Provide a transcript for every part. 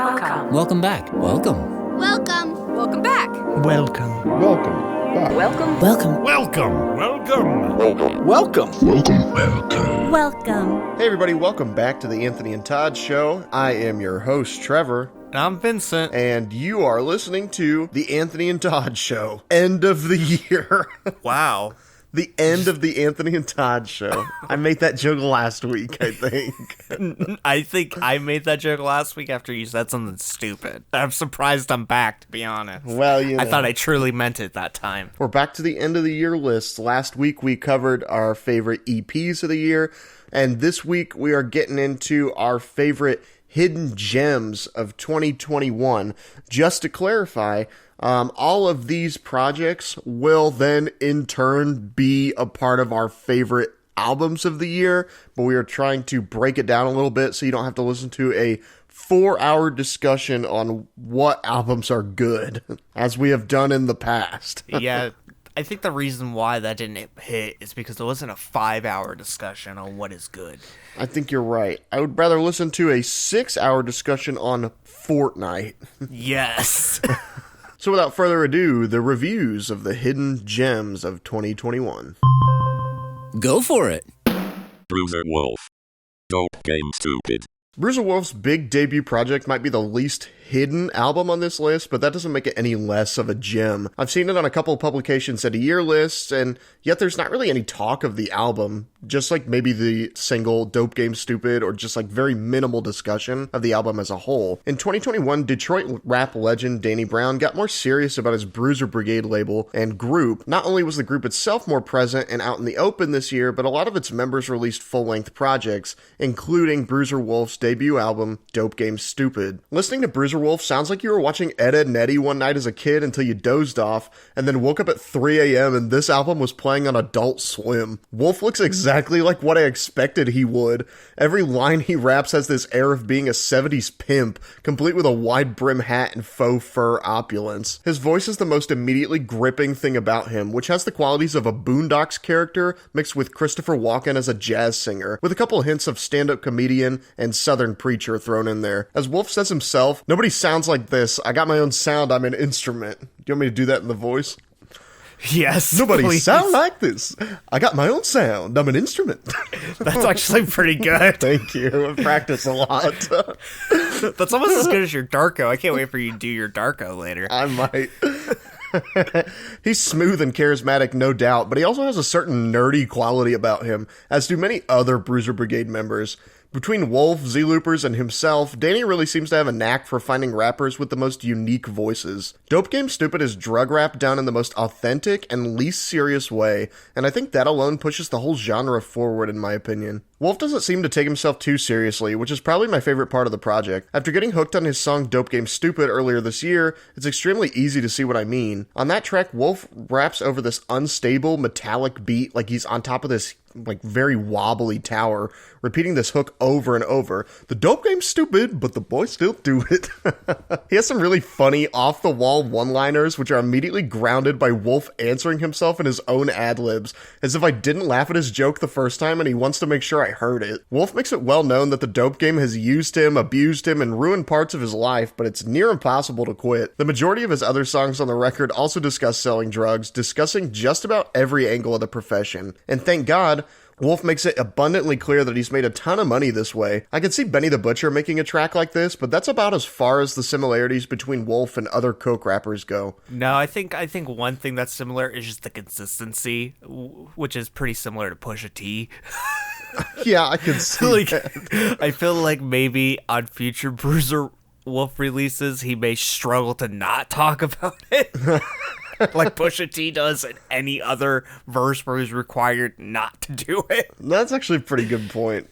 Welcome. Welcome back. Welcome. Welcome. Welcome back. Welcome. Welcome back. Welcome. Welcome. Welcome. Welcome. Welcome. Welcome. Hey everybody, welcome back to the Anthony and Todd Show. I am your host, Trevor. I'm Vincent. And you are listening to the Anthony and Todd Show. End of the year. Wow. The end of the Anthony and Todd Show. I made that joke last week, I think. I think I made that joke last week after you said something stupid. I'm surprised I'm back, to be honest. Well, you know. I thought I truly meant it that time. We're back to the end of the year list. Last week we covered our favorite EPs of the year. And this week we are getting into our favorite hidden gems of 2021. Just to clarify, all of these projects will then in turn be a part of our favorite albums of the year, but we are trying to break it down a little bit so you don't have to listen to a 4-hour discussion on what albums are good, as we have done in the past. Yeah, I think the reason why that didn't hit is because there wasn't a 5-hour discussion on what is good. I think you're right. I would rather listen to a 6-hour discussion on Fortnite. Yes. So without further ado, the reviews of the hidden gems of 2021. Go for it. Bruiser Wolf. Dope Game Stupid. Bruiser Wolf's big debut project might be the least hidden album on this list, but that doesn't make it any less of a gem. I've seen it on a couple of publications at a year lists, and yet there's not really any talk of the album, just like maybe the single Dope Game Stupid, or just like very minimal discussion of the album as a whole. In 2021, Detroit rap legend Danny Brown got more serious about his Bruiser Brigade label and group. Not only was the group itself more present and out in the open this year, but a lot of its members released full-length projects, including Bruiser Wolf's debut album, Dope Game Stupid. Listening to Bruiser Wolf sounds like you were watching Ed, Edd n Eddy one night as a kid until you dozed off, and then woke up at 3 a.m. and this album was playing on Adult Swim. Wolf looks exactly like what I expected he would. Every line he raps has this air of being a 70s pimp, complete with a wide brim hat and faux fur opulence. His voice is the most immediately gripping thing about him, which has the qualities of a Boondocks character mixed with Christopher Walken as a jazz singer, with a couple hints of stand-up comedian and Southern preacher thrown in there. As Wolf says himself, nobody sounds like this. I got my own sound. I'm an instrument. Do you want me to do that in the voice? Yes, Nobody please. sound like this. I got my own sound. I'm an instrument. That's actually pretty good. Thank you. I've practiced a lot. That's almost as good as your Darko. I can't wait for you to do your Darko later. I might. He's smooth and charismatic, no doubt, but he also has a certain nerdy quality about him, as do many other Bruiser Brigade members. Between Wolf, Z-Loopers, and himself, Danny really seems to have a knack for finding rappers with the most unique voices. Dope Game Stupid is drug rap done in the most authentic and least serious way, and I think that alone pushes the whole genre forward in my opinion. Wolf doesn't seem to take himself too seriously, which is probably my favorite part of the project. After getting hooked on his song Dope Game Stupid earlier this year, it's extremely easy to see what I mean. On that track, Wolf raps over this unstable, metallic beat like he's on top of this very wobbly tower, repeating this hook over and over. The dope game's stupid, but the boys still do it. He has some really funny, off-the-wall one-liners, which are immediately grounded by Wolf answering himself in his own ad-libs, as if I didn't laugh at his joke the first time and he wants to make sure I heard it. Wolf makes it well known that the dope game has used him, abused him, and ruined parts of his life, but it's near impossible to quit. The majority of his other songs on the record also discuss selling drugs, discussing just about every angle of the profession. And thank God, Wolf makes it abundantly clear that he's made a ton of money this way. I could see Benny the Butcher making a track like this, but that's about as far as the similarities between Wolf and other coke rappers go. No, I think one thing that's similar is just the consistency, which is pretty similar to Pusha T. Yeah, I can see that. I feel like maybe on future Bruiser Wolf releases, he may struggle to not talk about it. Like Pusha T does in any other verse where he's required not to do it. That's actually a pretty good point.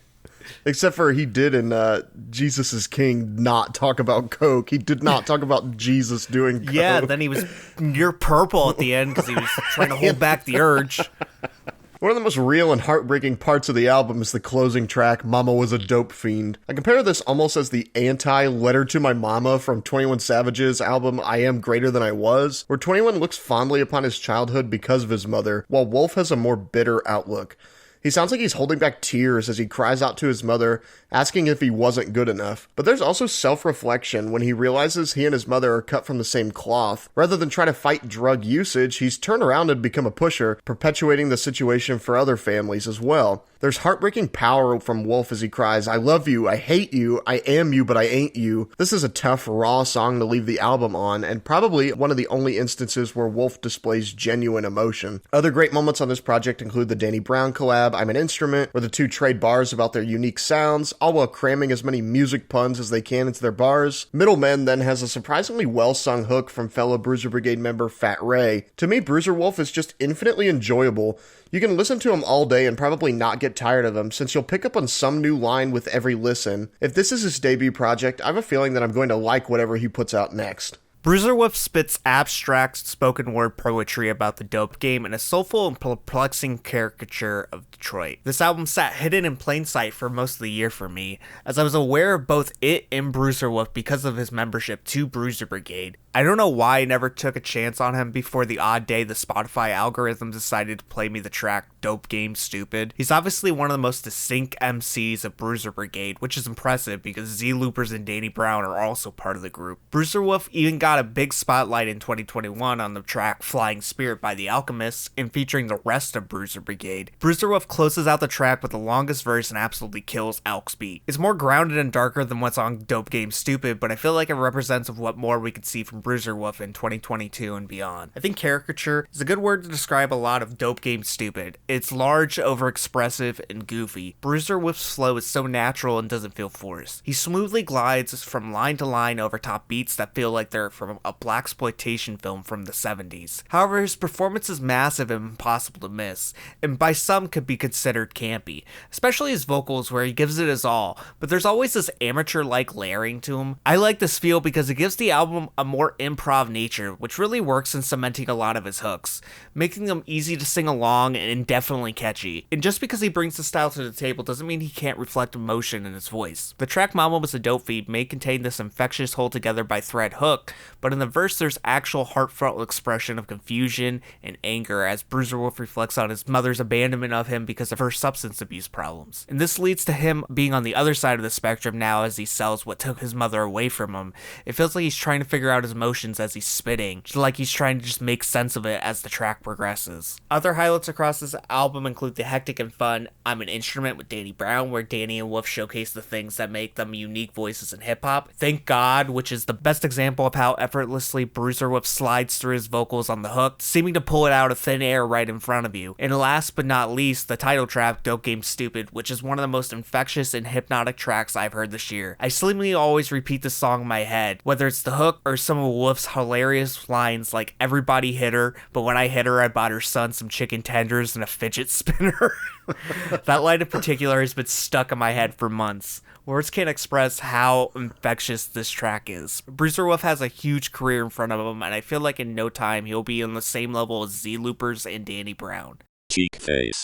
Except for he did in Jesus is King not talk about coke. He did not talk about Jesus doing coke. Yeah, then he was near purple at the end because he was trying to hold back the urge. One of the most real and heartbreaking parts of the album is the closing track, Mama Was a Dope Fiend. I compare this almost as the anti-Letter to My Mama from 21 Savage's album I Am Greater Than I Was, where 21 looks fondly upon his childhood because of his mother, while Wolf has a more bitter outlook. He sounds like he's holding back tears as he cries out to his mother, asking if he wasn't good enough. But there's also self-reflection when he realizes he and his mother are cut from the same cloth. Rather than try to fight drug usage, he's turned around and become a pusher, perpetuating the situation for other families as well. There's heartbreaking power from Wolf as he cries, "I love you, I hate you, I am you, but I ain't you." This is a tough, raw song to leave the album on, and probably one of the only instances where Wolf displays genuine emotion. Other great moments on this project include the Danny Brown collab, "I'm an Instrument," where the two trade bars about their unique sounds, all while cramming as many music puns as they can into their bars. Middlemen then has a surprisingly well-sung hook from fellow Bruiser Brigade member Fat Ray. To me, Bruiser Wolf is just infinitely enjoyable. You can listen to him all day and probably not get tired of him, since you'll pick up on some new line with every listen. If this is his debut project, I have a feeling that I'm going to like whatever he puts out next. Bruiser Wolf spits abstract spoken word poetry about the dope game in a soulful and perplexing caricature of Detroit. This album sat hidden in plain sight for most of the year for me, as I was aware of both it and Bruiser Wolf because of his membership to Bruiser Brigade. I don't know why I never took a chance on him before the odd day the Spotify algorithm decided to play me the track Dope Game Stupid. He's obviously one of the most distinct MCs of Bruiser Brigade, which is impressive because Z Loopers and Danny Brown are also part of the group. Bruiser Wolf even got a big spotlight in 2021 on the track Flying Spirit by The Alchemists and featuring the rest of Bruiser Brigade. Bruiser Wolf closes out the track with the longest verse and absolutely kills Elk's beat. It's more grounded and darker than what's on Dope Game Stupid, but I feel like it represents of what more we could see from Bruiser Wolf in 2022 and beyond. I think caricature is a good word to describe a lot of Dope Game Stupid. It's large, overexpressive, and goofy. Bruiser Wolf's flow is so natural and doesn't feel forced. He smoothly glides from line to line over top beats that feel like they're from a blaxploitation film from the 70s. However, his performance is massive and impossible to miss, and by some could be considered campy, especially his vocals where he gives it his all, but there's always this amateur-like layering to him. I like this feel because it gives the album a more improv nature, which really works in cementing a lot of his hooks, making them easy to sing along and definitely catchy. And just because he brings the style to the table doesn't mean he can't reflect emotion in his voice. The track Mama Was a Dope Feed may contain this infectious hold together by thread hook, but in the verse there's actual heartfelt expression of confusion and anger as Bruiser Wolf reflects on his mother's abandonment of him because of her substance abuse problems. And this leads to him being on the other side of the spectrum now as he sells what took his mother away from him. It feels like he's trying to figure out his emotions as he's spitting, like he's trying to just make sense of it as the track progresses. Other highlights across this album include the hectic and fun I'm an Instrument with Danny Brown, where Danny and Wolf showcase the things that make them unique voices in hip-hop. Thank God, which is the best example of how effortlessly Bruiser Wolf slides through his vocals on the hook, seeming to pull it out of thin air right in front of you. And last but not least, the title track, Dope Game Stupid, which is one of the most infectious and hypnotic tracks I've heard this year. I slimly always repeat the song in my head, whether it's the hook or some of Wolf's hilarious lines like "Everybody hit her, but when I hit her, I bought her son some chicken tenders and a fidget spinner." That line in particular has been stuck in my head for months. Words can't express how infectious this track is. Bruiser Wolf has a huge career in front of him, and I feel like in no time he'll be on the same level as Z Loopers and Danny Brown. Cheekface.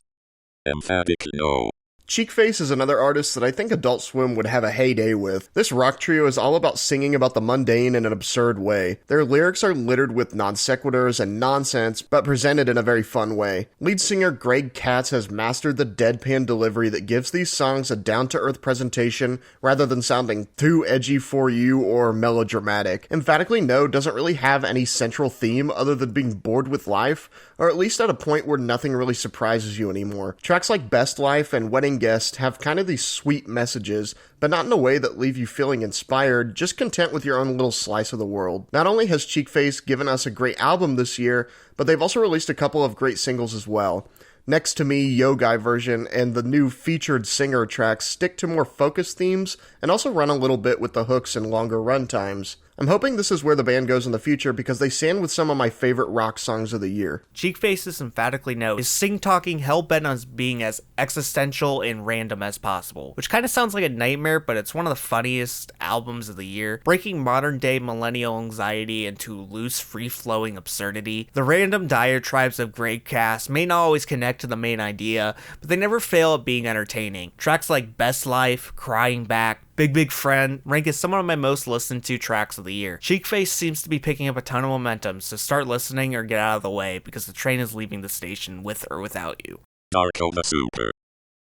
Emphatically No. Cheekface is another artist that I think Adult Swim would have a heyday with. This rock trio is all about singing about the mundane in an absurd way. Their lyrics are littered with non sequiturs and nonsense, but presented in a very fun way. Lead singer Greg Katz has mastered the deadpan delivery that gives these songs a down-to-earth presentation rather than sounding too edgy for you or melodramatic. Emphatically No doesn't really have any central theme other than being bored with life, or at least at a point where nothing really surprises you anymore. Tracks like Best Life and Wedding Guest have kind of these sweet messages, but not in a way that leave you feeling inspired, just content with your own little slice of the world. Not only has Cheekface given us a great album this year, but they've also released a couple of great singles as well. Next to Me, Yo Guy version, and the new featured singer tracks stick to more focused themes and also run a little bit with the hooks and longer run times. I'm hoping this is where the band goes in the future because they stand with some of my favorite rock songs of the year. Cheekface's Emphatically No is sing-talking hell-bent on being as existential and random as possible, which kind of sounds like a nightmare, but it's one of the funniest albums of the year, breaking modern-day millennial anxiety into loose, free-flowing absurdity. The random diatribes of Greg Cass may not always connect to the main idea, but they never fail at being entertaining. Tracks like Best Life, Crying Back, Big Friend rank as some of my most listened to tracks of the year. Cheekface seems to be picking up a ton of momentum, so start listening or get out of the way because the train is leaving the station with or without you. Darko the Super.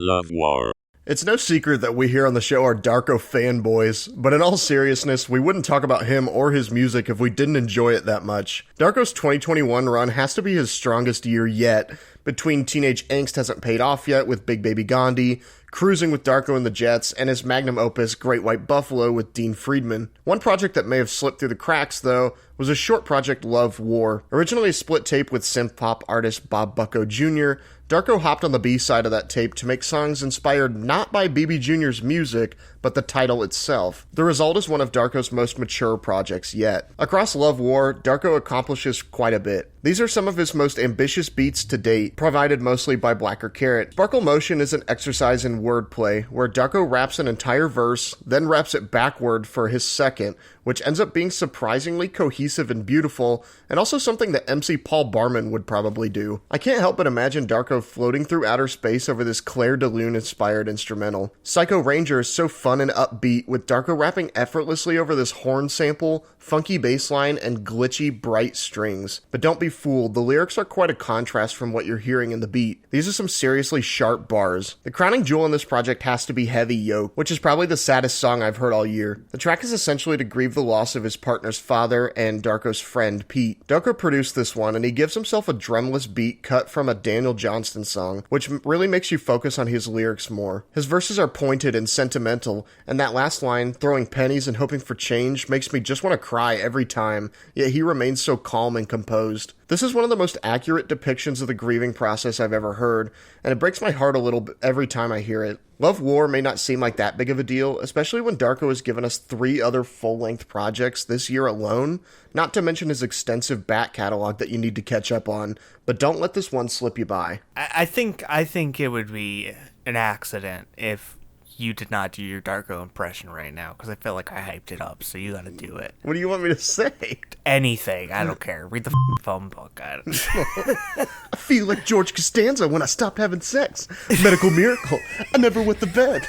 Love War. It's no secret that we here on the show are Darko fanboys, but in all seriousness, we wouldn't talk about him or his music if we didn't enjoy it that much. Darko's 2021 run has to be his strongest year yet. Between Teenage Angst Hasn't Paid Off Yet with Big Baby Gandhi, Cruising with Darko and the Jets, and his magnum opus Great White Buffalo with Dean Friedman. One project that may have slipped through the cracks, though, was a short project Love War. Originally a split tape with synth-pop artist Bob Bucko Jr., Darko hopped on the B-side of that tape to make songs inspired not by BB Jr.'s music, but the title itself. The result is one of Darko's most mature projects yet. Across Love War, Darko accomplishes quite a bit. These are some of his most ambitious beats to date, provided mostly by Blacker Carrot. Sparkle Motion is an exercise in wordplay, where Darko raps an entire verse, then raps it backward for his second, which ends up being surprisingly cohesive and beautiful, and also something that MC Paul Barman would probably do. I can't help but imagine Darko floating through outer space over this Claire de Lune-inspired instrumental. Psycho Ranger is so fun and upbeat, with Darko rapping effortlessly over this horn sample, funky bass line, and glitchy, bright strings. But don't be fooled, the lyrics are quite a contrast from what you're hearing in the beat. These are some seriously sharp bars. The crowning jewel in this project has to be Heavy Yoke, which is probably the saddest song I've heard all year. The track is essentially to grieve the loss of his partner's father and Darko's friend, Pete. Darko produced this one, and he gives himself a drumless beat cut from a Daniel Johnston song, which really makes you focus on his lyrics more. His verses are pointed and sentimental, and that last line, throwing pennies and hoping for change, makes me just want to cry every time, yet he remains so calm and composed. This is one of the most accurate depictions of the grieving process I've ever heard, and it breaks my heart a little bit every time I hear it. Love War may not seem like that big of a deal, especially when Darko has given us 3 other full-length projects this year alone, not to mention his extensive back catalog that you need to catch up on, but don't let this one slip you by. I think it would be an accident if you did not do your Darko impression right now, because I feel like I hyped it up, so you gotta do it. What do you want me to say? Anything, I don't care. Read the phone book. I feel like George Costanza when I stopped having sex. Medical miracle. I never wet the bed.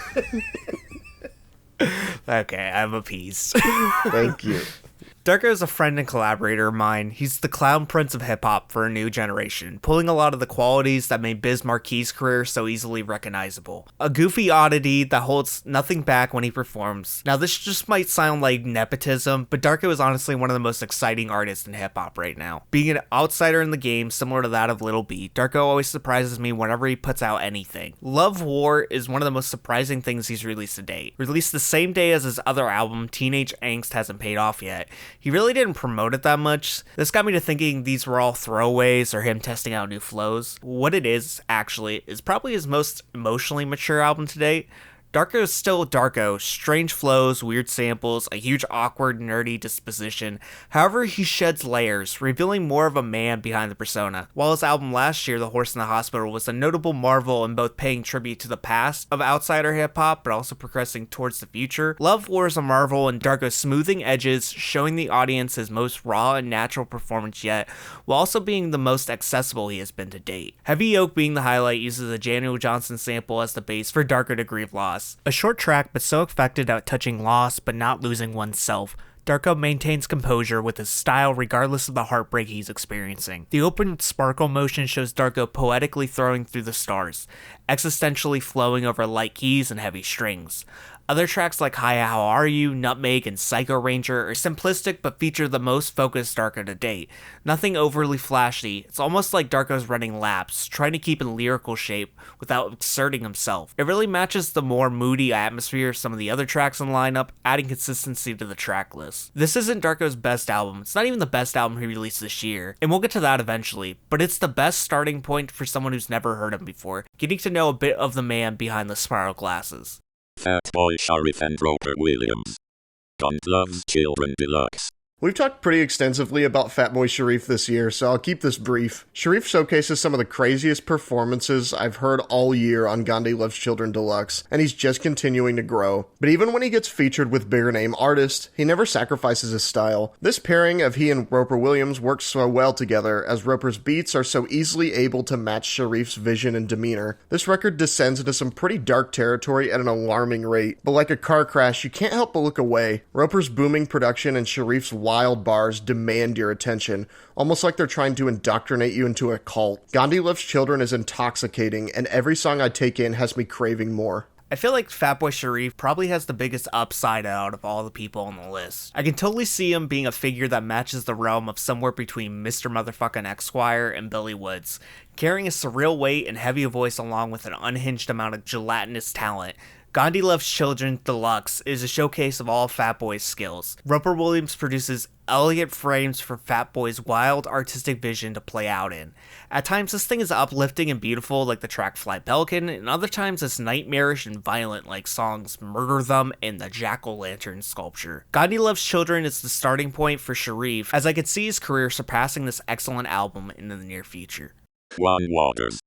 Okay, I'm appeased. Thank you. Darko is a friend and collaborator of mine. He's the clown prince of hip-hop for a new generation, pulling a lot of the qualities that made Biz Marquis' career so easily recognizable. A goofy oddity that holds nothing back when he performs. Now this just might sound like nepotism, but Darko is honestly one of the most exciting artists in hip-hop right now. Being an outsider in the game similar to that of Lil B, Darko always surprises me whenever he puts out anything. Love War is one of the most surprising things he's released to date. Released the same day as his other album, Teenage Angst Hasn't Paid Off Yet. He really didn't promote it that much. This got me to thinking these were all throwaways or him testing out new flows. What it is, actually, is probably his most emotionally mature album to date. Darko is still Darko, strange flows, weird samples, a huge awkward, nerdy disposition. However, he sheds layers, revealing more of a man behind the persona. While his album last year, The Horse in the Hospital, was a notable marvel in both paying tribute to the past of outsider hip-hop, but also progressing towards the future, Love War is a marvel in Darko's smoothing edges, showing the audience his most raw and natural performance yet, while also being the most accessible he has been to date. Heavy Yoke being the highlight uses a Daniel Johnston sample as the base for Darko to grieve loss. A short track, but so effective at touching loss but not losing oneself. Darko maintains composure with his style regardless of the heartbreak he's experiencing. The open sparkle motion shows Darko poetically throwing through the stars, existentially flowing over light keys and heavy strings. Other tracks like Hi How Are You, Nutmeg, and Psycho Ranger are simplistic but feature the most focused Darko to date. Nothing overly flashy, it's almost like Darko's running laps, trying to keep in lyrical shape without exerting himself. It really matches the more moody atmosphere of some of the other tracks in the lineup, adding consistency to the track list. This isn't Darko's best album, it's not even the best album he released this year, and we'll get to that eventually, but it's the best starting point for someone who's never heard him before, getting to know a bit of the man behind the spiral glasses. FatBoySharif and Roper Williams. Gun Loves Children Deluxe. We've talked pretty extensively about FatBoySharif this year, so I'll keep this brief. Sharif showcases some of the craziest performances I've heard all year on Gandhi Loves Children Deluxe, and he's just continuing to grow. But even when he gets featured with bigger name artists, he never sacrifices his style. This pairing of he and Roper Williams works so well together, as Roper's beats are so easily able to match Sharif's vision and demeanor. This record descends into some pretty dark territory at an alarming rate, but like a car crash, you can't help but look away. Roper's booming production and Sharif's wild bars demand your attention, almost like they're trying to indoctrinate you into a cult. Gandhi Loves Children is intoxicating, and every song I take in has me craving more. I feel like FatBoySharif probably has the biggest upside out of all the people on the list. I can totally see him being a figure that matches the realm of somewhere between Mr. Motherfucking Esquire and Billy Woods, carrying a surreal weight and heavy voice along with an unhinged amount of gelatinous talent. Gandhi Loves Children Deluxe is a showcase of all Fatboy's skills. Roper Williams produces elegant frames for Fatboy's wild artistic vision to play out in. At times this thing is uplifting and beautiful like the track Fly Pelican, and other times it's nightmarish and violent like songs Murder Them and the Jack-O-Lantern Sculpture. Gandhi Loves Children is the starting point for Sharif, as I could see his career surpassing this excellent album in the near future. Juan Wauters.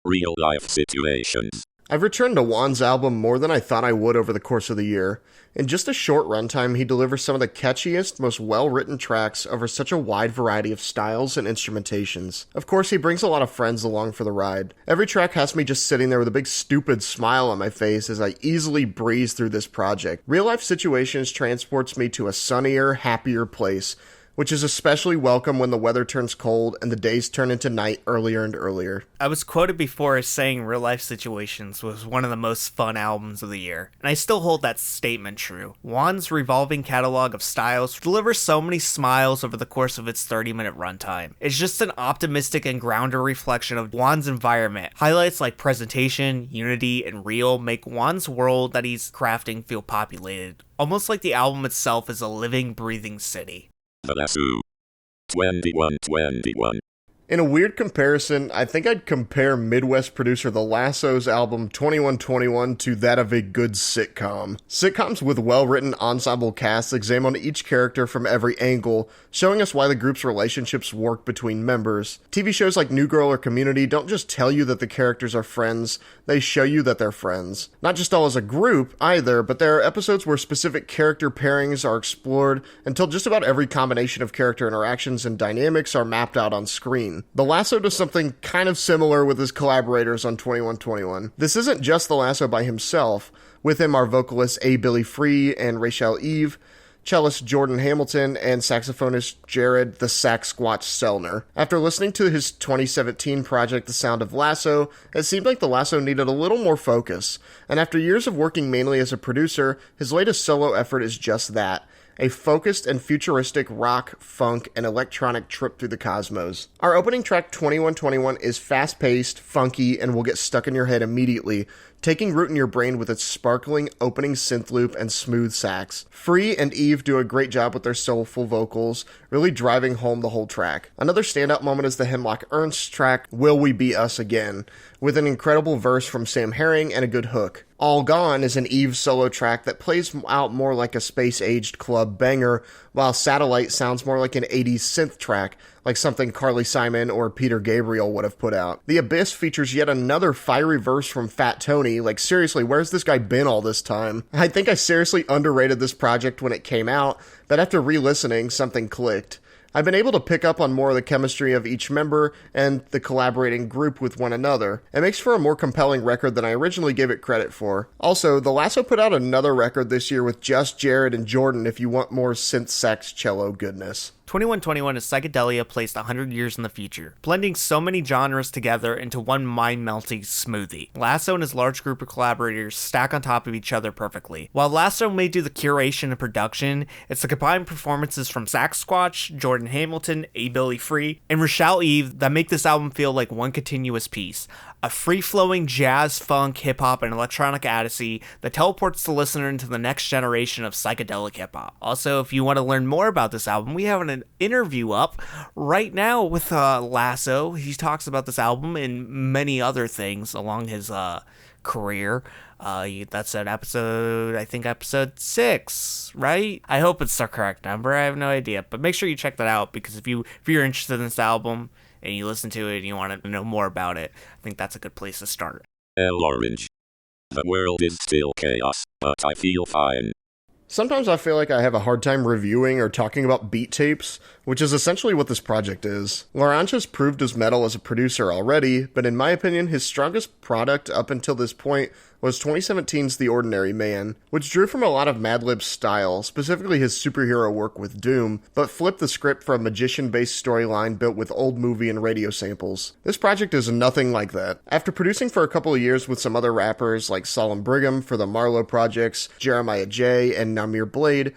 Real life situations. I've returned to Juan's album more than I thought I would over the course of the year. In just a short runtime, he delivers some of the catchiest, most well-written tracks over such a wide variety of styles and instrumentations. Of course, he brings a lot of friends along for the ride. Every track has me just sitting there with a big stupid smile on my face as I easily breeze through this project. Real Life Situations transports me to a sunnier, happier place, which is especially welcome when the weather turns cold and the days turn into night earlier and earlier. I was quoted before as saying Real Life Situations was one of the most fun albums of the year, and I still hold that statement true. Juan's revolving catalog of styles delivers so many smiles over the course of its 30-minute runtime. It's just an optimistic and grounded reflection of Juan's environment. Highlights like presentation, unity, and real make Juan's world that he's crafting feel populated, almost like the album itself is a living, breathing city. The Lasso. 2121. In a weird comparison, I think I'd compare Midwest producer The Lasso's album 2121 to that of a good sitcom. Sitcoms with well-written ensemble casts examine each character from every angle, showing us why the group's relationships work between members. TV shows like New Girl or Community don't just tell you that the characters are friends, they show you that they're friends. Not just all as a group, either, but there are episodes where specific character pairings are explored until just about every combination of character interactions and dynamics are mapped out on screen. The Lasso does something kind of similar with his collaborators on 2121. This isn't just The Lasso by himself. With him are vocalists A. Billy Free and Rachel Eve, cellist Jordan Hamilton, and saxophonist Jared the Sax Squatch Selner. After listening to his 2017 project The Sound of Lasso, it seemed like The Lasso needed a little more focus, and after years of working mainly as a producer, his latest solo effort is just that. A focused and futuristic rock, funk, and electronic trip through the cosmos. Our opening track 2121 is fast-paced, funky, and will get stuck in your head immediately, taking root in your brain with its sparkling opening synth loop and smooth sax. Free and Eve do a great job with their soulful vocals, really driving home the whole track. Another standout moment is the Hemlock Ernst track, Will We Be Us Again, with an incredible verse from Sam Herring and a good hook. All Gone is an Eve solo track that plays out more like a space-aged club banger, while Satellite sounds more like an 80s synth track, like something Carly Simon or Peter Gabriel would have put out. The Abyss features yet another fiery verse from Fat Tony. Like, seriously, where's this guy been all this time? I think I seriously underrated this project when it came out, but after re-listening, something clicked. I've been able to pick up on more of the chemistry of each member and the collaborating group with one another. It makes for a more compelling record than I originally gave it credit for. Also, The Lasso put out another record this year with just Jared and Jordan if you want more synth sax cello goodness. 2121 is psychedelia placed 100 years in the future, blending so many genres together into one mind-melting smoothie. Lasso and his large group of collaborators stack on top of each other perfectly. While Lasso may do the curation and production, it's the combined performances from Sax Squatch, Jordan Hamilton, A. Billy Free, and Rachel Eve that make this album feel like one continuous piece. A free-flowing jazz, funk, hip-hop, and electronic odyssey that teleports the listener into the next generation of psychedelic hip-hop. Also, if you want to learn more about this album, we have an interview up right now with Lasso. He talks about this album and many other things along his career. That's an episode, I think episode 6, right? I hope it's the correct number. I have no idea, but make sure you check that out, because if you're interested in this album and you listen to it and you want to know more about it, I think that's a good place to start. L Orange. The world is still chaos, but I feel fine. Sometimes I feel like I have a hard time reviewing or talking about beat tapes, which is essentially what this project is. L'Orange has proved his mettle as a producer already, but in my opinion, his strongest product up until this point was 2017's The Ordinary Man, which drew from a lot of Madlib's style, specifically his superhero work with Doom, but flipped the script for a magician-based storyline built with old movie and radio samples. This project is nothing like that. After producing for a couple of years with some other rappers like Solemn Brigham for the Marlowe projects, Jeremiah J, and Namir Blade,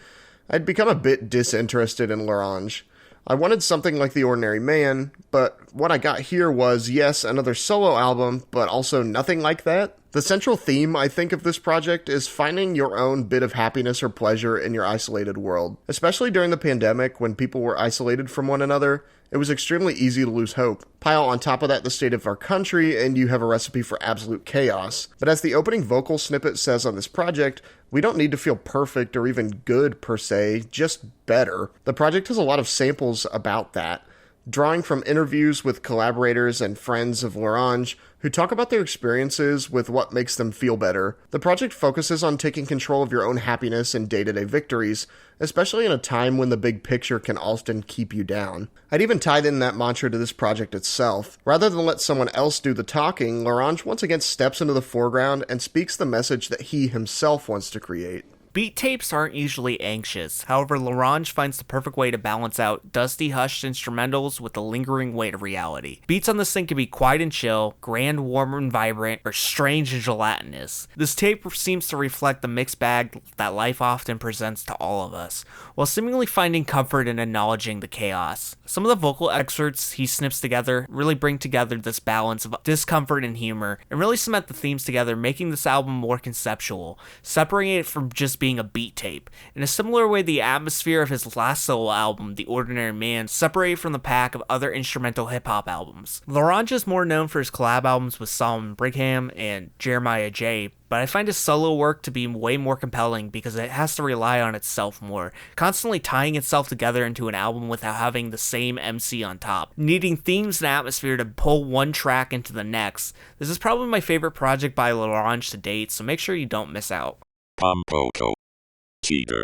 I'd become a bit disinterested in L'Orange. I wanted something like The Ordinary Man, but what I got here was, yes, another solo album, but also nothing like that. The central theme, I think, of this project is finding your own bit of happiness or pleasure in your isolated world. Especially during the pandemic, when people were isolated from one another, it was extremely easy to lose hope. Pile on top of that the state of our country, and you have a recipe for absolute chaos. But as the opening vocal snippet says on this project, we don't need to feel perfect or even good per se, just better. The project has a lot of samples about that, drawing from interviews with collaborators and friends of L'Orange who talk about their experiences with what makes them feel better. The project focuses on taking control of your own happiness and day-to-day victories, especially in a time when the big picture can often keep you down. I'd even tied in that mantra to this project itself. Rather than let someone else do the talking, L'Orange once again steps into the foreground and speaks the message that he himself wants to create. Beat tapes aren't usually anxious, however L'Orange finds the perfect way to balance out dusty hushed instrumentals with the lingering weight of reality. Beats on this thing can be quiet and chill, grand, warm and vibrant, or strange and gelatinous. This tape seems to reflect the mixed bag that life often presents to all of us, while seemingly finding comfort in acknowledging the chaos. Some of the vocal excerpts he snips together really bring together this balance of discomfort and humor, and really cement the themes together, making this album more conceptual, separating it from just being a beat tape. In a similar way, the atmosphere of his last solo album, The Ordinary Man, separated from the pack of other instrumental hip-hop albums. L'Orange is more known for his collab albums with Solomon Brigham and Jeremiah J, but I find his solo work to be way more compelling because it has to rely on itself more, constantly tying itself together into an album without having the same MC on top, needing themes and atmosphere to pull one track into the next. This is probably my favorite project by L'Orange to date, so make sure you don't miss out. Pom Poko. Cheater.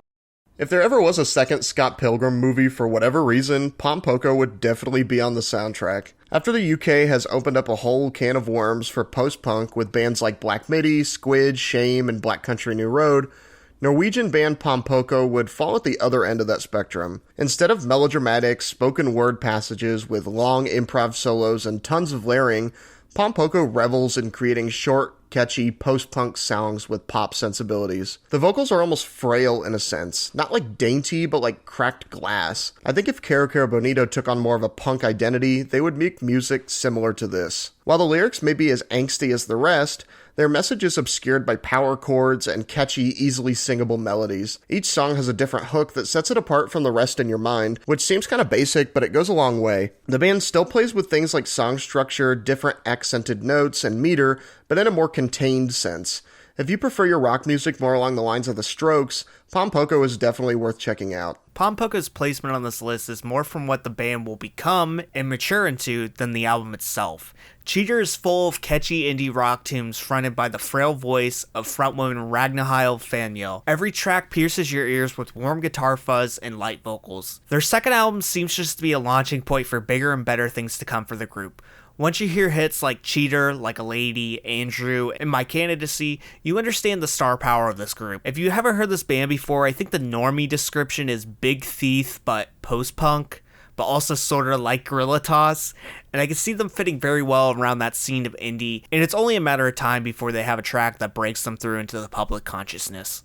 If there ever was a second Scott Pilgrim movie for whatever reason, Pom Poko would definitely be on the soundtrack. After the UK has opened up a whole can of worms for post-punk with bands like Black Midi, Squid, Shame, and Black Country New Road, Norwegian band Pom Poko would fall at the other end of that spectrum. Instead of melodramatic, spoken word passages with long improv solos and tons of layering, Pom Poko revels in creating short, catchy, post-punk songs with pop sensibilities. The vocals are almost frail in a sense, not like dainty, but like cracked glass. I think if Caro Caro Bonito took on more of a punk identity, they would make music similar to this. While the lyrics may be as angsty as the rest, their message is obscured by power chords and catchy, easily singable melodies. Each song has a different hook that sets it apart from the rest in your mind, which seems kind of basic, but it goes a long way. The band still plays with things like song structure, different accented notes, and meter, but in a more contained sense. If you prefer your rock music more along the lines of the Strokes, Pom Poko is definitely worth checking out. Pom Poko's placement on this list is more from what the band will become and mature into than the album itself. Cheater is full of catchy indie rock tunes fronted by the frail voice of frontwoman Ragnhild Fanjo. Every track pierces your ears with warm guitar fuzz and light vocals. Their second album seems just to be a launching point for bigger and better things to come for the group. Once you hear hits like Cheater, Like a Lady, Andrew, and My Candidacy, you understand the star power of this group. If you haven't heard this band before, I think the normie description is big thief but post-punk, but also sort of like Gorilla Toss, and I can see them fitting very well around that scene of indie, and it's only a matter of time before they have a track that breaks them through into the public consciousness.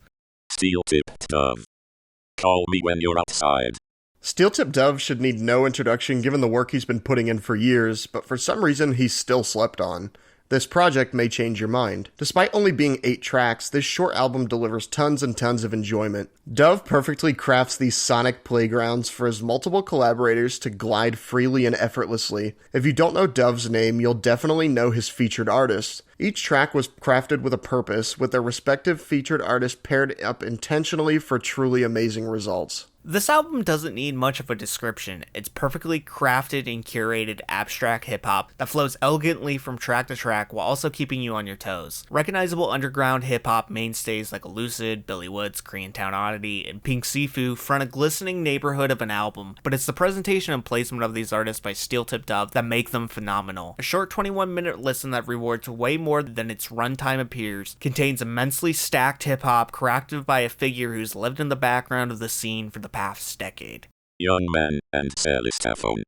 Steel-tipped dove. Call me when you're outside. Steel-tipped dove should need no introduction given the work he's been putting in for years, but for some reason he's still slept on. This project may change your mind. Despite only being 8 tracks, this short album delivers tons and tons of enjoyment. Dove perfectly crafts these sonic playgrounds for his multiple collaborators to glide freely and effortlessly. If you don't know Dove's name, you'll definitely know his featured artists. Each track was crafted with a purpose, with their respective featured artists paired up intentionally for truly amazing results. This album doesn't need much of a description. It's perfectly crafted and curated abstract hip-hop that flows elegantly from track to track while also keeping you on your toes. Recognizable underground hip-hop mainstays like Elucid, Billy Woods, Koreatown Oddity, and Pink Sifu front a glistening neighborhood of an album, but it's the presentation and placement of these artists by Steel-Tipped Dove that make them phenomenal. A short 21-minute listen that rewards way more than its runtime appears, contains immensely stacked hip-hop crafted by a figure who's lived in the background of the scene for the past decade. Youngman and Celestaphone.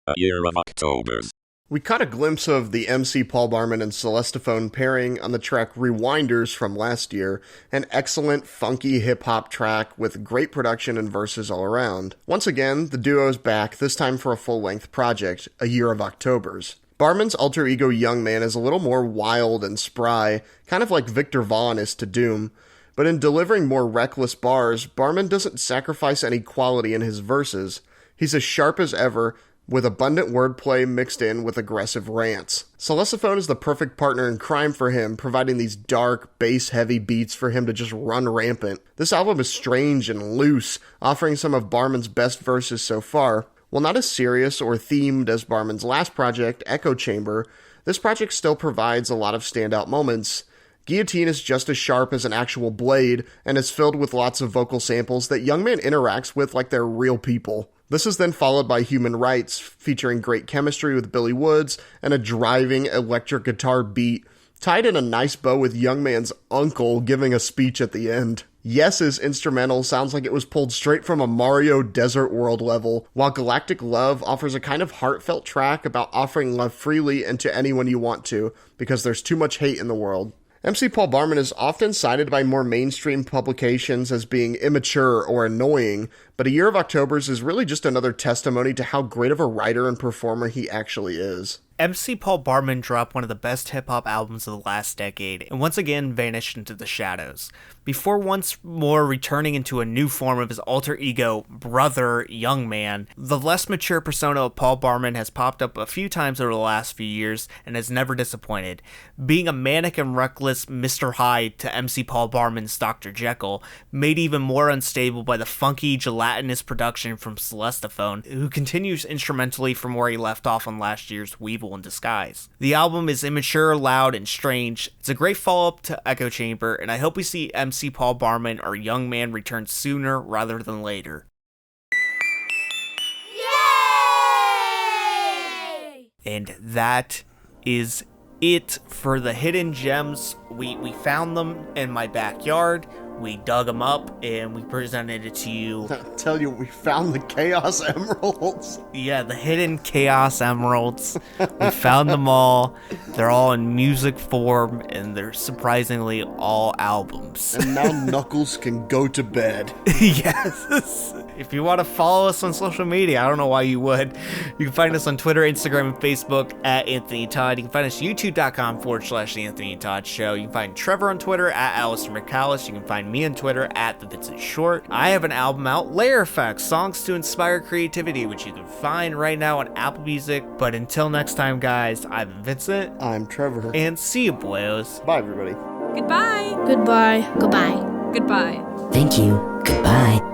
A Year of Octobers. We caught a glimpse of the MC Paul Barman and Celestaphone pairing on the track Rewinders from last year, an excellent, funky hip-hop track with great production and verses all around. Once again, the duo's back, this time for a full-length project, A Year of Octobers. Barman's alter ego Youngman is a little more wild and spry, kind of like Victor Vaughn is to Doom, but in delivering more reckless bars, Barman doesn't sacrifice any quality in his verses. He's as sharp as ever, with abundant wordplay mixed in with aggressive rants. Celestaphone is the perfect partner in crime for him, providing these dark, bass-heavy beats for him to just run rampant. This album is strange and loose, offering some of Barman's best verses so far. While not as serious or themed as Barman's last project, Echo Chamber, this project still provides a lot of standout moments. Guillotine is just as sharp as an actual blade, and is filled with lots of vocal samples that Youngman interacts with like they're real people. This is then followed by Human Rights, featuring great chemistry with Billy Woods and a driving electric guitar beat, tied in a nice bow with Youngman's uncle giving a speech at the end. Yes's instrumental sounds like it was pulled straight from a Mario Desert World level, while Galactic Love offers a kind of heartfelt track about offering love freely and to anyone you want to, because there's too much hate in the world. MC Paul Barman is often cited by more mainstream publications as being immature or annoying, but A Year of Octobers is really just another testimony to how great of a writer and performer he actually is. MC Paul Barman dropped one of the best hip-hop albums of the last decade, and once again vanished into the shadows, before once more returning into a new form of his alter ego, brother, Youngman. The less mature persona of Paul Barman has popped up a few times over the last few years, and has never disappointed. Being a manic and reckless Mr. Hyde to MC Paul Barman's Dr. Jekyll, made even more unstable by the funky, gelatinous production from Celestaphone, who continues instrumentally from where he left off on last year's Weevil in Disguise. The album is immature, loud, and strange. It's a great follow-up to Echo Chamber, and I hope we see MC Paul Barman or Youngman return sooner rather than later. Yay! And that is it for the hidden gems. We found them in my backyard. We dug them up and we presented it to you. I tell you, we found the Chaos Emeralds. Yeah, the hidden Chaos Emeralds. We found them all. They're all in music form, and they're surprisingly all albums. And now Knuckles can go to bed. Yes. If you want to follow us on social media, I don't know why you would. You can find us on Twitter, Instagram, and Facebook at Anthony Todd. You can find us youtube.com/The Anthony Todd Show. You can find Trevor on Twitter at Alistair McCallis. You can find me on Twitter at The Vincent Short. I have an album out, Layer Effects, Songs to Inspire Creativity, which you can find right now on Apple Music. But until next time, guys, I'm Vincent. I'm Trevor. And see you, boyos. Bye, everybody. Goodbye. Goodbye. Goodbye. Goodbye. Goodbye. Thank you. Goodbye.